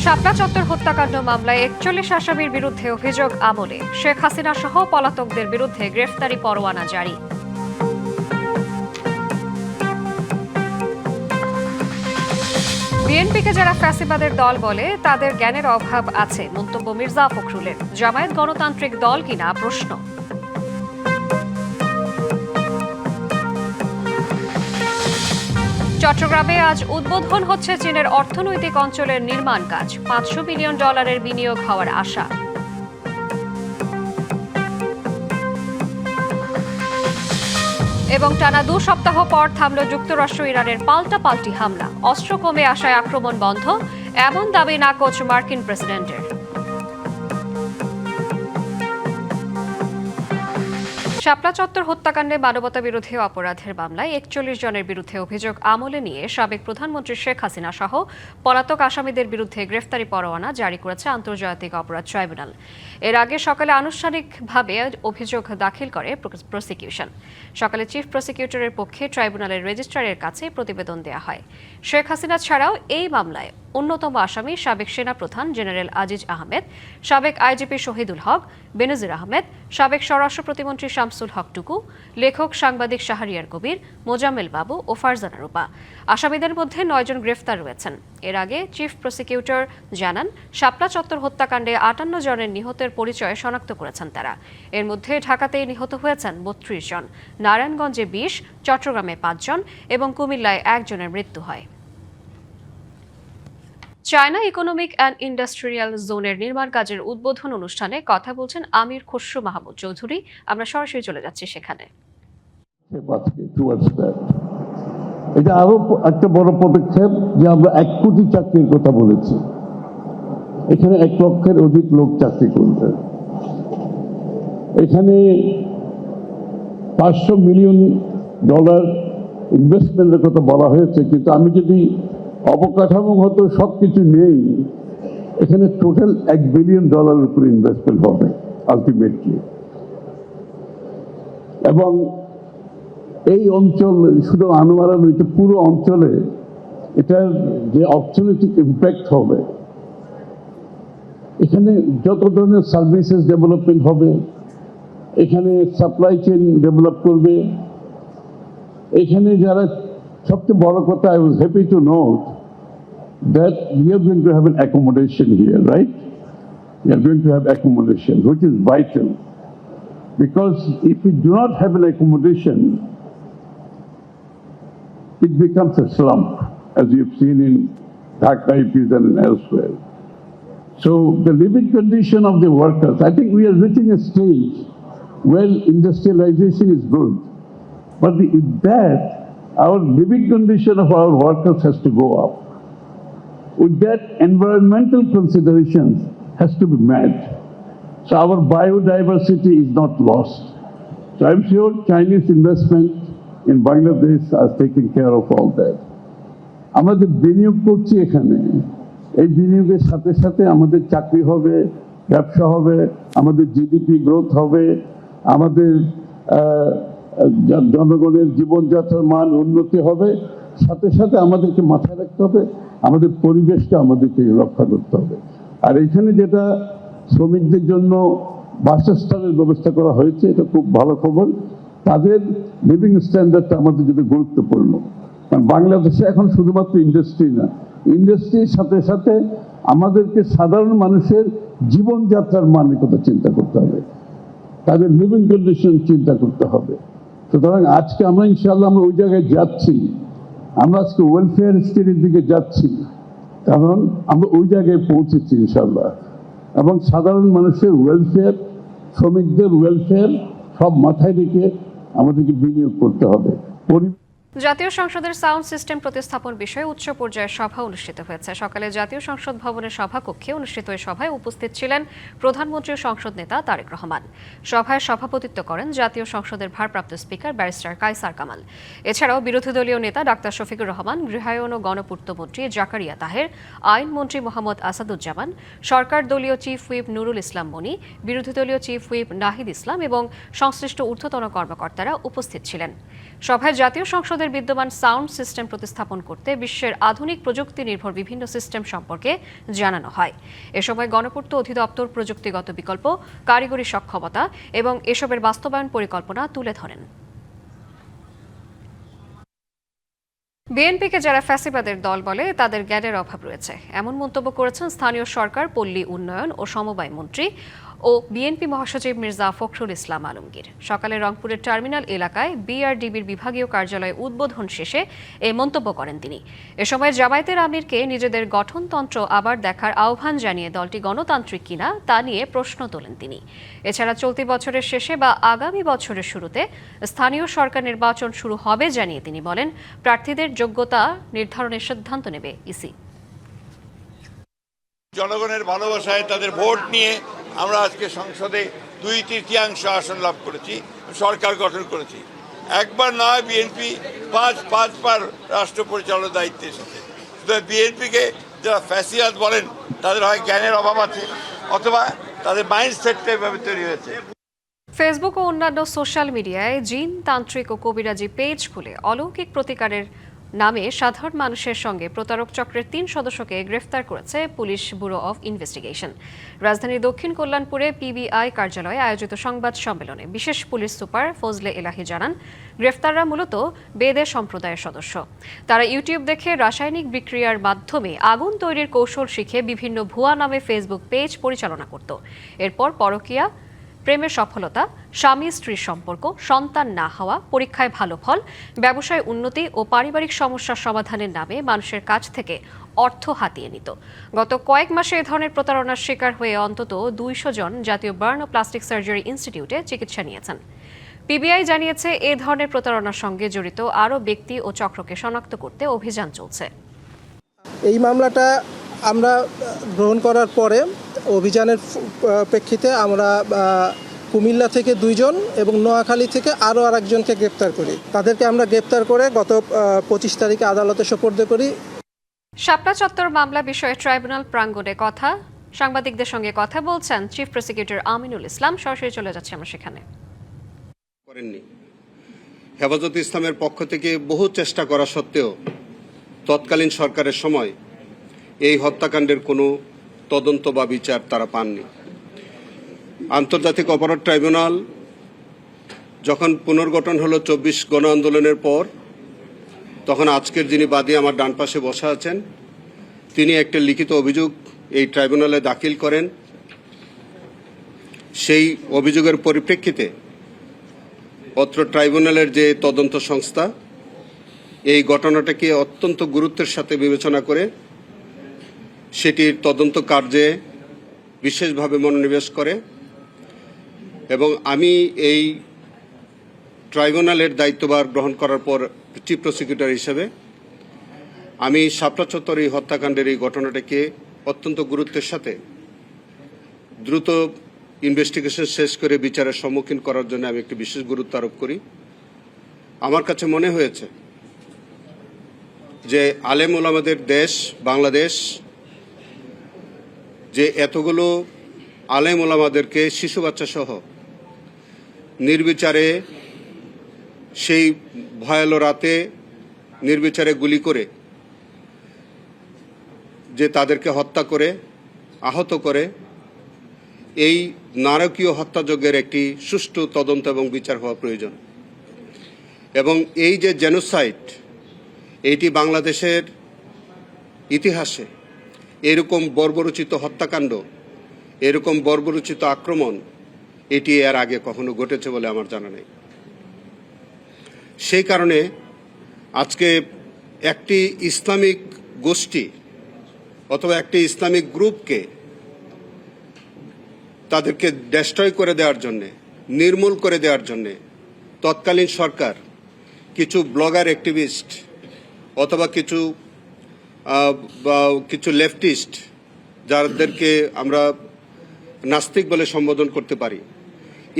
শাপলা চত্বর হত্যাকাণ্ড মামলায় ৪১ আসামির বিরুদ্ধে অভিযোগ আমলে। শেখ হাসিনা সহ পলাতকদের বিরুদ্ধে গ্রেফতারি পরোয়ানা জারি। বিএনপিকে যারা ফ্যাসিবাদের দল বলে তাদের জ্ঞানের অভাব আছে, মন্তব্য মির্জা ফখরুলের। জামায়াত গণতান্ত্রিক দল কিনা প্রশ্ন। চট্টগ্রামে আজ উদ্বোধন হচ্ছে চীনের অর্থনৈতিক অঞ্চলের নির্মাণ কাজ। $500 বিলিয়ন বিনিয়োগ হওয়ার আশা। এবং টানা 2 সপ্তাহ পর থামল যুক্তরাষ্ট্র ইরানের পাল্টাপাল্টি হামলা। অস্ত্র কমে আসায় আক্রমণ বন্ধ, এমন দাবি নাকচ মার্কিন প্রেসিডেন্টের। শাপলা চত্বর হত্যাকাণ্ডে মানবতাবিরোধী অপরাধের মামলায় ৪১ জনের বিরুদ্ধে অভিযোগ আমলে নিয়ে সাবেক প্রধানমন্ত্রী শেখ হাসিনা সহ পলাতক আসামিদের বিরুদ্ধে গ্রেফতারি পরোয়ানা জারি করেছে আন্তর্জাতিক অপরাধ ট্রাইব্যুনাল। এর আগে সকালে আনুষ্ঠানিকভাবে অভিযোগ দাখিল করে প্রসিকিউশন। সকালে চিফ প্রসিকিউটরের পক্ষে ট্রাইব্যুনালের রেজিস্ট্রারের কাছে প্রতিবেদন দেওয়া হয়। শেখ হাসিনা ছাড়াও এই মামলায় অন্যতম আসামি সাবেক সেনাপ্রধান জেনারেল আজিজ আহমেদ, সাবেক আইজিপি শহীদুল হক, বেনজির আহমেদ, সাবেক স্বরাষ্ট্র প্রতিমন্ত্রী শামসুল হক টুকু, লেখক সাংবাদিক শাহরিয়ার কবির, মোজাম্মেল বাবু ও ফারজানা রূপা। আসামিদের মধ্যে 9 জন গ্রেফতার রয়েছেন। এর আগে চিফ প্রসিকিউটর জানান, শাপলা চত্বর হত্যাকাণ্ডে 58 জনের নিহতের পরিচয় শনাক্ত করেছেন তারা। এর মধ্যে ঢাকাতেই নিহত হয়েছেন 32 জন, নারায়ণগঞ্জে 20, চট্টগ্রামে 5 জন এবং কুমিল্লায় 1 জনের মৃত্যু হয়। চায়না ইকোনমিক অ্যান্ড ইন্ডাস্ট্রিয়াল জোনের নির্মাণ কাজের উদ্বোধন অনুষ্ঠানে কথা বলছেন আমির খসরু মাহমুদ চৌধুরী। আমরা সরাসরি চলে যাচ্ছি সেখানে। এটা আরো একটা বড় পদক্ষেপ যে আমরা 1 কোটি চাকরির কথা বলেছি। এখানে 1 লক্ষের অধিক লোক চাকরি করবে। এখানে $500 মিলিয়ন ইনভেস্টমেন্টের কথা বলা হয়েছে, কিন্তু আমি যদি অবকাঠামোগত সবকিছু নেই, এখানে টোটাল $1 বিলিয়ন উপরে ইনভেস্টমেন্ট হবে আলটিমেটলি। এবং এই অঞ্চল শুধু আনোয়ারা নয়, পুরো অঞ্চলে এটার যে অর্থনৈতিক ইম্প্যাক্ট হবে, এখানে যত ধরনের সার্ভিসেস ডেভেলপমেন্ট হবে, এখানে সাপ্লাই চেইন ডেভেলপ করবে। এখানে যারা সবচেয়ে বড় কথা, I was happy to note that we are going to have an accommodation here, right? We are going to have accommodation, which is vital. Because if we do not have an accommodation, it becomes a slump, as you've seen in Dhaka, and elsewhere. So the living condition of the workers, I think we are reaching a stage where industrialization is good. But with that, our living condition of our workers has to go up. With that, environmental considerations has to be met. So our biodiversity is not lost. So I'm sure Chinese investment in Bangladesh are taking care of all that. আমাদের বিনিয়োগ করছি এখানে, এই বিনিয়োগের সাথে সাথে আমাদের চাকরি হবে, ব্যবসা হবে, আমাদের জিডিপি গ্রোথ হবে, আমাদের জনগণের জীবনযাত্রার মান উন্নতি হবে। সাথে সাথে আমাদেরকে মাথায় রাখতে হবে আমাদের পরিবেশকে আমাদেরকে রক্ষা করতে হবে। আর এখানে যেটা শ্রমিকদের জন্য বাসস্থানের ব্যবস্থা করা হয়েছে, এটা খুব ভালো খবর। তাদের লিভিং স্ট্যান্ডার্ডটা আমাদের জন্য গুরুত্বপূর্ণ। কারণ বাংলাদেশে এখন শুধুমাত্র ইন্ডাস্ট্রি না, ইন্ডাস্ট্রির সাথে সাথে আমাদেরকে সাধারণ মানুষের জীবনযাত্রার মানের কথা চিন্তা করতে হবে, তাদের লিভিং কন্ডিশন চিন্তা করতে হবে। সুতরাং আজকে আমরা ইনশাআল্লাহ আমরা ওই জায়গায় যাচ্ছি। আমরা আজকে ওয়েলফেয়ার স্টেটের দিকে যাচ্ছি, কারণ আমরা ওই জায়গায় পৌঁছেছি ইনশাআল্লাহ। এবং সাধারণ মানুষের ওয়েলফেয়ার, শ্রমিকদের ওয়েলফেয়ার সব মাথায় রেখে আমাদেরকে বিনিয়োগ করতে হবে। জাতীয় সংসদের সাউন্ড সিস্টেম প্রতিস্থাপন বিষয়ে উচ্চ পর্যায়ের সভা অনুষ্ঠিত হয়েছে। সকালে জাতীয় সংসদ ভবনের সভাকক্ষে অনুষ্ঠিত এই সভায় উপস্থিত ছিলেন প্রধানমন্ত্রী ও সংসদ নেতা তারেক রহমান। সভায় সভাপতিত্ব করেন জাতীয় সংসদের ভারপ্রাপ্ত স্পিকার ব্যারিস্টার কায়সার কামাল। এছাড়াও বিরোধী দলীয় নেতা ডাক্তার শফিকুর রহমান, গৃহায়ন ও গণপূর্ত মন্ত্রী জাকারিয়া তাহের, আইনমন্ত্রী মোহাম্মদ আসাদুজ্জামান, সরকার দলীয় চিফ হুইপ নুরুল ইসলাম মনি, বিরোধী দলীয় চিফ হুইপ নাহিদ ইসলাম এবং সংশ্লিষ্ট ঊর্ধ্বতন কর্মকর্তারা উপস্থিত ছিলেন। সভায় জাতীয় সংসদের সংসদের বিদ্যমান সাউন্ড সিস্টেম প্রতিস্থাপন করতে বিশ্বের আধুনিক প্রযুক্তি নির্ভর বিভিন্ন সিস্টেম সম্পর্কে জানানো হয়। এ সময় গণপূর্ত অধিদপ্তর প্রযুক্তিগত বিকল্প, কারিগরি সক্ষমতা এবং এসবের বাস্তবায়ন পরিকল্পনা তুলে ধরেন। বিএনপিকে যারা ফ্যাসিবাদের দল বলে তাদের জ্ঞানের অভাব রয়েছে, এমন মন্তব্য করেছেন স্থানীয় সরকার, পল্লী উন্নয়ন ও সমবায় মন্ত্রী ও বিএনপি মহাসচিব মির্জা ফখরুল ইসলাম আলমগীর। সকালে রংপুরের টার্মিনাল এলাকায় বিআরডিবির বিভাগীয় কার্যালয়ে উদ্বোধন শেষে এই মন্তব্য করেন তিনি। এ সময় জামায়াতের আমিরকে নিজেদের গঠনতন্ত্র আবার দেখার আহ্বান জানিয়ে দলটি গণতান্ত্রিক কিনা তা নিয়ে প্রশ্ন তোলেন তিনি। এছাড়া চলতি বছরের শেষে বা আগামী বছরের শুরুতে স্থানীয় সরকার নির্বাচন শুরু হবে জানিয়ে তিনি বলেন, প্রার্থীদের যোগ্যতা নির্ধারণের সিদ্ধান্ত নেবে ইসি। জনগণের ভালোবাসায় তাদের ভোট নিয়ে আমরা আজকে সংসদে 2/3 আসন লাভ করেছি, সরকার গঠন করেছি। একবার নয়, বিএনপি পাঁচবার রাষ্ট্র পরিচালনার দায়িত্বে এসেছে। বিএনপিকে যারা ফ্যাসিবাদ বলেন তাদের হয় জ্ঞানের অভাব আছে অথবা তাদের মাইন্ডসেটটা এভাবে তৈরি হয়েছে। ফেসবুক ও অন্যান্য সোশ্যাল মিডিয়ায় জিন, তান্ত্রিক ও কবিরাজি পেজ খুলে অলৌকিক প্রতিকারের নামে সাধারণ মানুষের সঙ্গে প্রতারক চক্রের 3 সদস্যকে গ্রেফতার করেছে পুলিশ ব্যুরো অব ইনভেস্টিগেশন। রাজধানীর দক্ষিণ কল্যাণপুরে পিবিআই কার্যালয়ে আয়োজিত সংবাদ সম্মেলনে বিশেষ পুলিশ সুপার ফজলে এলাহি জানান, গ্রেফতাররা মূলত বেদে সম্প্রদায়ের সদস্য। তারা ইউটিউব দেখে রাসায়নিক বিক্রিয়ার মাধ্যমে আগুন তৈরির কৌশল শিখে বিভিন্ন ভুয়া নামে ফেসবুক পেজ পরিচালনা করত। এরপর পরকীয়া, প্রেমের সফলতা, স্বামী স্ত্রীর সম্পর্ক, সন্তান না হওয়া, পরীক্ষায় ভালো ফল, ব্যবসায় উন্নতি ও পারিবারিক সমস্যার সমাধানের নামে মানুষের কাছ থেকে অর্থ হাতিয়ে নিত। গত কয়েক মাসে এ ধরনের প্রতারণার শিকার হয়ে অন্তত 200 জন জাতীয় বার্ন ও প্লাস্টিক সার্জারি ইনস্টিটিউটে চিকিৎসা নিয়েছেন। পিবিআই জানিয়েছে, এ ধরনের প্রতারণার সঙ্গে জড়িত আরও ব্যক্তি ও চক্রকে শনাক্ত করতে অভিযান চলছে। এই মামলাটা আমরা গ্রহণ করার পরে অভিযানের প্রেক্ষিতে আমরা কুমিল্লা থেকে 2 জন এবং নোয়াখালী থেকে আরও আরেকজনকে গ্রেপ্তার করি। তাদেরকে আমরা গ্রেপ্তার করে গত 25 তারিখে আদালতে সোপর্দ করি। শাপলা চত্বর মামলা বিষয়ে ট্রাইব্যুনাল প্রাঙ্গণে সাংবাদিকদের সঙ্গে কথা বলছেন চিফ প্রসিকিউটর আমিনুল ইসলাম। সরাসরি চলে যাচ্ছে আমরা সেখানে। করেননি। হেফাজতে ইসলামের পক্ষ থেকে বহু চেষ্টা করা সত্ত্বেও তৎকালীন সরকারের সময় এই হত্যাকাণ্ডের কোনো তদন্ত বা বিচার তারা পাননি। আন্তর্জাতিক অপরাধ ট্রাইব্যুনাল যখন পুনর্গঠন হলো 24 গণ আন্দোলনের পর, তখন আজকের যিনি বাদী আমার ডান পাশে বসা আছেন, তিনি একটা লিখিত অভিযোগ এই ট্রাইব্যুনালে দাখিল করেন। সেই অভিযোগের পরিপ্রেক্ষিতে অত্র ট্রাইব্যুনালের যে তদন্ত সংস্থা এই ঘটনাটাকে অত্যন্ত গুরুত্বের সাথে বিবেচনা করে সেটির তদন্ত কার্যে বিশেষভাবে মনোনিবেশ করে এবং আমি এই ট্রাইব্যুনালের দায়িত্বভার গ্রহণ করার পর চিফ প্রসিকিউটর হিসেবে আমি শাপলা চত্বর এই হত্যাকাণ্ডের এই ঘটনাটাকে অত্যন্ত গুরুত্বের সাথে দ্রুত ইনভেস্টিগেশন শেষ করে বিচারের সম্মুখীন করার জন্য আমি একটি বিশেষ গুরুত্ব আরোপ করি। আমার কাছে মনে হয়েছে যে আলেম ওলামাদের দেশ বাংলাদেশ, যে এতগুলো আলেম ওলামাদেরকে শিশু বাচ্চা সহ নির্বিচারে সেই ভয়ালো রাতে নির্বিচারে গুলি করে যে তাদেরকে হত্যা করে আহত করে, এই নারকীয় হত্যাযজ্ঞের একটি সুষ্ঠু তদন্ত এবং বিচার হওয়া প্রয়োজন। এবং এই যে জেনোসাইড, এইটি বাংলাদেশের ইতিহাসে এরকম বর্বরোচিত হত্যাকাণ্ড, এরকম বর্বরোচিত আক্রমণ এটি এর আগে কখনো ঘটেছে বলে আমার জানা নেই। সেই কারণে আজকে একটি ইসলামিক গোষ্ঠী অথবা একটি ইসলামিক গ্রুপকে তাদেরকে ডেস্ট্রয় করে দেওয়ার জন্যে, নির্মূল করে দেওয়ার জন্যে তৎকালীন সরকার কিছু ব্লগার অ্যাক্টিভিস্ট অথবা কিছু লেফটিস্ট, যাদেরকে আমরা নাস্তিক বলে সম্বোধন করতে পারি,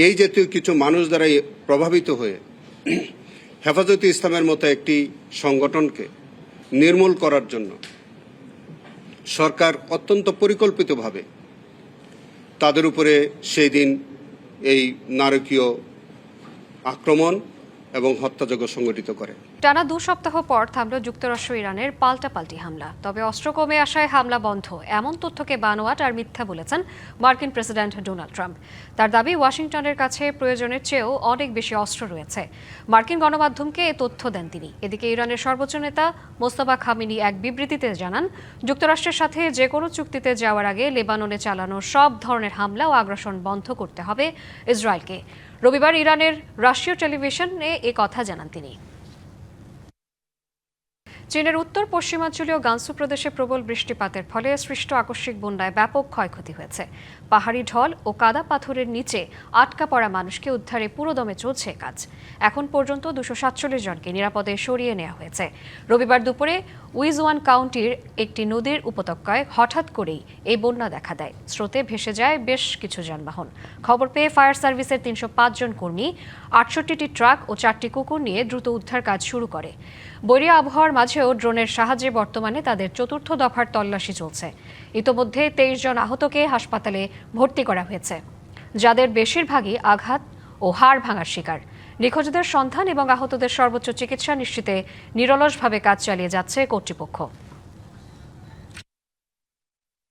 এই জাতীয় কিছু মানুষ দ্বারা প্রভাবিত হয়ে হেফাজতে ইসলামের মতো একটি সংগঠনকে নির্মূল করার জন্য সরকার অত্যন্ত পরিকল্পিতভাবে তাদের উপরে সেই দিন এই নারকীয় আক্রমণ এবং হত্যাযজ্ঞ সংগঠিত করে। টানা 2 সপ্তাহ পর থামল যুক্তরাষ্ট্র ইরানের পাল্টাপাল্টি হামলা। তবে অস্ত্র কমে আসায় হামলা বন্ধ এমন তথ্যকে বানোয়াট আর মিথ্যা বলেছেন মার্কিন প্রেসিডেন্ট ডোনাল্ড ট্রাম্প। তার দাবি ওয়াশিংটনের কাছে প্রয়োজনের চেয়েও অনেক বেশি অস্ত্র রয়েছে। মার্কিন গণমাধ্যমকে এ তথ্য দেন তিনি। এদিকে ইরানের সর্বোচ্চ নেতা মোস্তফা খামেনি এক বিবৃতিতে জানান, যুক্তরাষ্ট্রের সাথে যে কোনো চুক্তিতে যাওয়ার আগে লেবাননে চালানো সব ধরনের হামলা ও আগ্রাসন বন্ধ করতে হবে ইসরায়েলকে। রবিবার ইরানের রাষ্ট্রীয় টেলিভিশনে এ কথা জানান তিনি। চীনের উত্তর পশ্চিমাঞ্চলীয় গানসু প্রদেশে প্রবল বৃষ্টিপাতের ফলে সৃষ্ট আকস্মিক বন্যায় ব্যাপক ক্ষয়ক্ষতি হয়েছে। পাহাড়ি ঢল ও কাদা পাথরের নিচে আটকা পড়া মানুষকে উদ্ধারে পুরোদমে চলছে কাজ। এখন পর্যন্ত 247 জনকে নিরাপদে সরিয়ে নেওয়া হয়েছে। রবিবার দুপুরে উইজওয়ান কাউন্টির একটি নদীর উপত্যকায় হঠাৎ করেই এই বন্যা দেখা দেয়। স্রোতে ভেসে যায় বেশ কিছু যানবাহন। খবর পেয়ে ফায়ার সার্ভিসের 305 জন কর্মী 68টি ট্রাক ও 4টি কুকুর নিয়ে দ্রুত উদ্ধার কাজ শুরু করে। বৈরী আবহাওয়ার মাঝেও ড্রোনের সাহায্যে বর্তমানে তাদের চতুর্থ দফার তল্লাশি চলছে। ইতোমধ্যে 23 জন আহতকে হাসপাতালে ভর্তি করা হয়েছে, যাদের বেশিরভাগই আঘাত ও হাড় ভাঙার শিকার। নিখোঁজদের সন্ধান এবং আহতদের সর্বোচ্চ চিকিৎসা নিশ্চিতে নিরলসভাবে কাজ চালিয়ে যাচ্ছে কর্তৃপক্ষ।